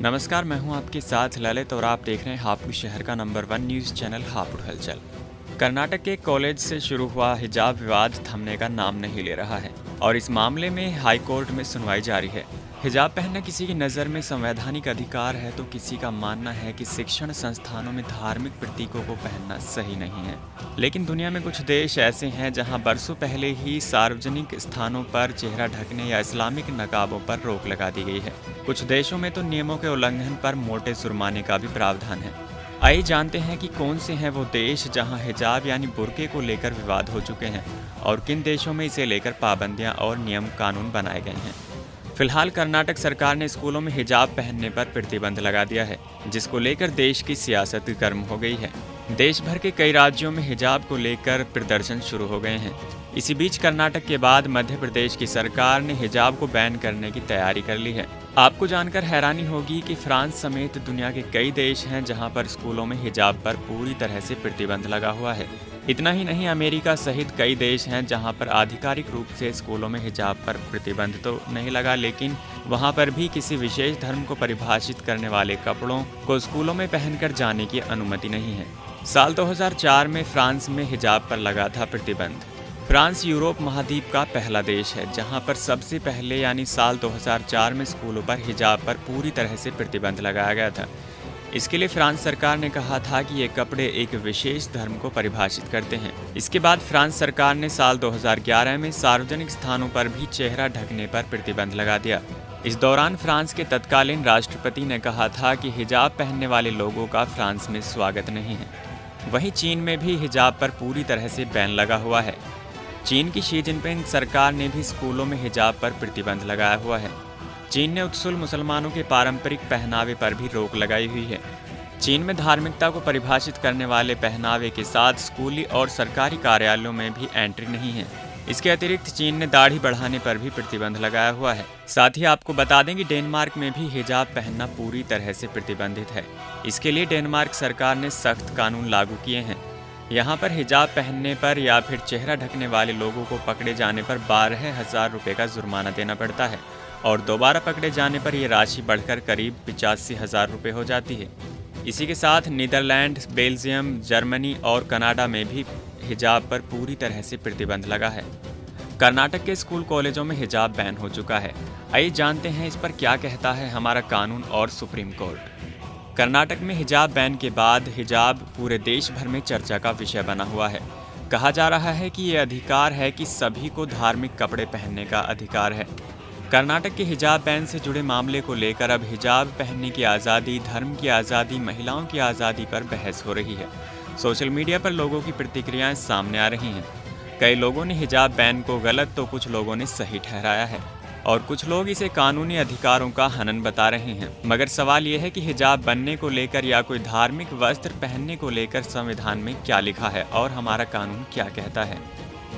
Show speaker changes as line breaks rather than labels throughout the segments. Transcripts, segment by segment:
नमस्कार, मैं हूं आपके साथ ललित और आप देख रहे हैं हापुड़ शहर का नंबर 1 न्यूज़ चैनल हापुड़ हलचल। कर्नाटक के कॉलेज से शुरू हुआ हिजाब विवाद थमने का नाम नहीं ले रहा है और इस मामले में हाई कोर्ट में सुनवाई जारी है। हिजाब पहनना किसी की नज़र में संवैधानिक अधिकार है तो किसी का मानना है कि शिक्षण संस्थानों में धार्मिक प्रतीकों को पहनना सही नहीं है। लेकिन दुनिया में कुछ देश ऐसे हैं जहां बरसों पहले ही सार्वजनिक स्थानों पर चेहरा ढकने या इस्लामिक नकाबों पर रोक लगा दी गई है। कुछ देशों में तो नियमों के उल्लंघन पर मोटे जुर्माने का भी प्रावधान है। आइए जानते हैं कि कौन से हैं वो देश जहां हिजाब यानी बुर्के को लेकर विवाद हो चुके हैं और किन देशों में इसे लेकर पाबंदियां और नियम कानून बनाए गए हैं। फिलहाल कर्नाटक सरकार ने स्कूलों में हिजाब पहनने पर प्रतिबंध लगा दिया है, जिसको लेकर देश की सियासत गर्म हो गई है। देश भर के कई राज्यों में हिजाब को लेकर प्रदर्शन शुरू हो गए हैं। इसी बीच कर्नाटक के बाद मध्य प्रदेश की सरकार ने हिजाब को बैन करने की तैयारी कर ली है। आपको जानकर हैरानी होगी कि फ्रांस समेत दुनिया के कई देश हैं जहां पर स्कूलों में हिजाब पर पूरी तरह से प्रतिबंध लगा हुआ है। इतना ही नहीं, अमेरिका सहित कई देश हैं जहां पर आधिकारिक रूप से स्कूलों में हिजाब पर प्रतिबंध तो नहीं लगा, लेकिन वहां पर भी किसी विशेष धर्म को परिभाषित करने वाले कपड़ों को स्कूलों में पहनकर जाने की अनुमति नहीं है। साल 2004 में फ्रांस में हिजाब पर लगा था प्रतिबंध। फ्रांस यूरोप महाद्वीप का पहला देश है जहां पर सबसे पहले यानी साल 2004 में स्कूलों पर हिजाब पर पूरी तरह से प्रतिबंध लगाया गया था। इसके लिए फ्रांस सरकार ने कहा था कि ये कपड़े एक विशेष धर्म को परिभाषित करते हैं। इसके बाद फ्रांस सरकार ने साल 2011 में सार्वजनिक स्थानों पर भी चेहरा ढकने पर प्रतिबंध लगा दिया। इस दौरान फ्रांस के तत्कालीन राष्ट्रपति ने कहा था कि हिजाब पहनने वाले लोगों का फ्रांस में स्वागत नहीं है। वहीं चीन में भी हिजाब पर पूरी तरह से बैन लगा हुआ है। चीन की शी जिनपिंग सरकार ने भी स्कूलों में हिजाब पर प्रतिबंध लगाया हुआ है। चीन ने उत्सुल मुसलमानों के पारंपरिक पहनावे पर भी रोक लगाई हुई है। चीन में धार्मिकता को परिभाषित करने वाले पहनावे के साथ स्कूली और सरकारी कार्यालयों में भी एंट्री नहीं है। इसके अतिरिक्त चीन ने दाढ़ी बढ़ाने पर भी प्रतिबंध लगाया हुआ है। साथ ही आपको बता दें कि डेनमार्क में भी हिजाब पहनना पूरी तरह से प्रतिबंधित है। इसके लिए डेनमार्क सरकार ने सख्त कानून लागू किए हैं। यहाँ पर हिजाब पहनने पर या फिर चेहरा ढकने वाले लोगों को पकड़े जाने पर 12,000 रुपये का जुर्माना देना पड़ता है और दोबारा पकड़े जाने पर ये राशि बढ़कर करीब 85,000 रुपये हो जाती है। इसी के साथ नीदरलैंड, बेल्जियम, जर्मनी और कनाडा में भी हिजाब पर पूरी तरह से प्रतिबंध लगा है। कर्नाटक के स्कूल कॉलेजों में हिजाब बैन हो चुका है। आइए जानते हैं इस पर क्या कहता है हमारा कानून और सुप्रीम कोर्ट। कर्नाटक में हिजाब बैन के बाद हिजाब पूरे देश भर में चर्चा का विषय बना हुआ है। कहा जा रहा है कि ये अधिकार है कि सभी को धार्मिक कपड़े पहनने का अधिकार है। कर्नाटक के हिजाब बैन से जुड़े मामले को लेकर अब हिजाब पहनने की आज़ादी, धर्म की आज़ादी, महिलाओं की आज़ादी पर बहस हो रही है। सोशल मीडिया पर लोगों की प्रतिक्रियाएं सामने आ रही हैं। कई लोगों ने हिजाब बैन को गलत तो कुछ लोगों ने सही ठहराया है और कुछ लोग इसे कानूनी अधिकारों का हनन बता रहे हैं। मगर सवाल यह है कि हिजाब बनने को लेकर या कोई धार्मिक वस्त्र पहनने को लेकर संविधान में क्या लिखा है और हमारा कानून क्या कहता है।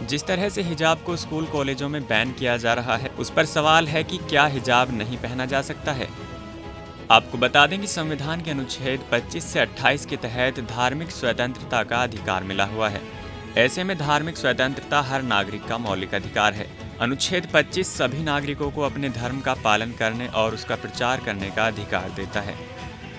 जिस तरह से हिजाब को स्कूल कॉलेजों में बैन किया जा रहा है, उस पर सवाल है कि क्या हिजाब नहीं पहना जा सकता है। आपको बता दें कि संविधान के अनुच्छेद 25 से 28 के तहत धार्मिक स्वतंत्रता का अधिकार मिला हुआ है। ऐसे में धार्मिक स्वतंत्रता हर नागरिक का मौलिक अधिकार है। अनुच्छेद 25 सभी नागरिकों को अपने धर्म का पालन करने और उसका प्रचार करने का अधिकार देता है।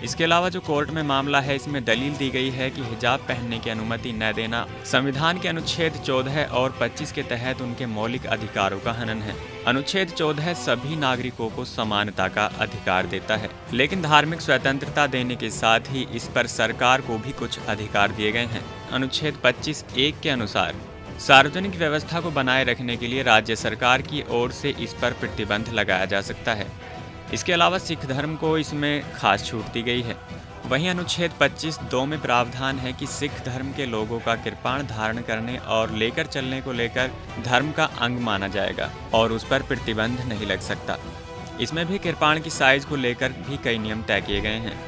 इसके अलावा जो कोर्ट में मामला है, इसमें दलील दी गई है कि हिजाब पहनने की अनुमति न देना संविधान के अनुच्छेद 14 और 25 के तहत उनके मौलिक अधिकारों का हनन है। अनुच्छेद 14 सभी नागरिकों को समानता का अधिकार देता है, लेकिन धार्मिक स्वतंत्रता देने के साथ ही इस पर सरकार को भी कुछ अधिकार दिए गए हैं। अनुच्छेद 25(1) के अनुसार सार्वजनिक व्यवस्था को बनाए रखने के लिए राज्य सरकार की ओर से इस पर प्रतिबंध लगाया जा सकता है। इसके अलावा सिख धर्म को इसमें खास छूट दी गई है। वहीं अनुच्छेद 25(2) में प्रावधान है कि सिख धर्म के लोगों का कृपाण धारण करने और लेकर चलने को लेकर धर्म का अंग माना जाएगा और उस पर प्रतिबंध नहीं लग सकता। इसमें भी कृपाण की साइज को लेकर भी कई नियम तय किए गए हैं।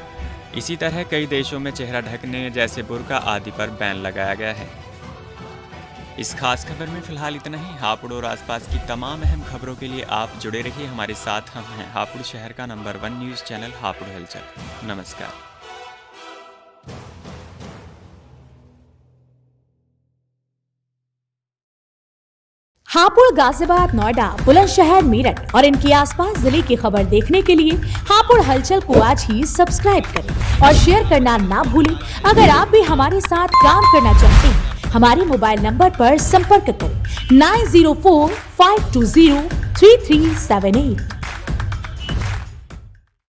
इसी तरह कई देशों में चेहरा ढकने जैसे बुर्का आदि पर बैन लगाया गया है। इस खास खबर में फिलहाल इतना ही। हापुड़ और आसपास की तमाम अहम खबरों के लिए आप जुड़े रहिए हमारे साथ। हम हैं हापुड़ शहर का नंबर 1 न्यूज़ चैनल हापुड़ हलचल। नमस्कार।
हापुड़, गाजियाबाद, नोएडा, बुलंदशहर, मेरठ और इनके आसपास जिले की खबर देखने के लिए हापुड़ हलचल को आज ही सब्सक्राइब करें और शेयर करना ना भूलें। अगर आप भी हमारे साथ काम करना चाहते हैं, हमारे मोबाइल नंबर पर संपर्क करें 9045203378।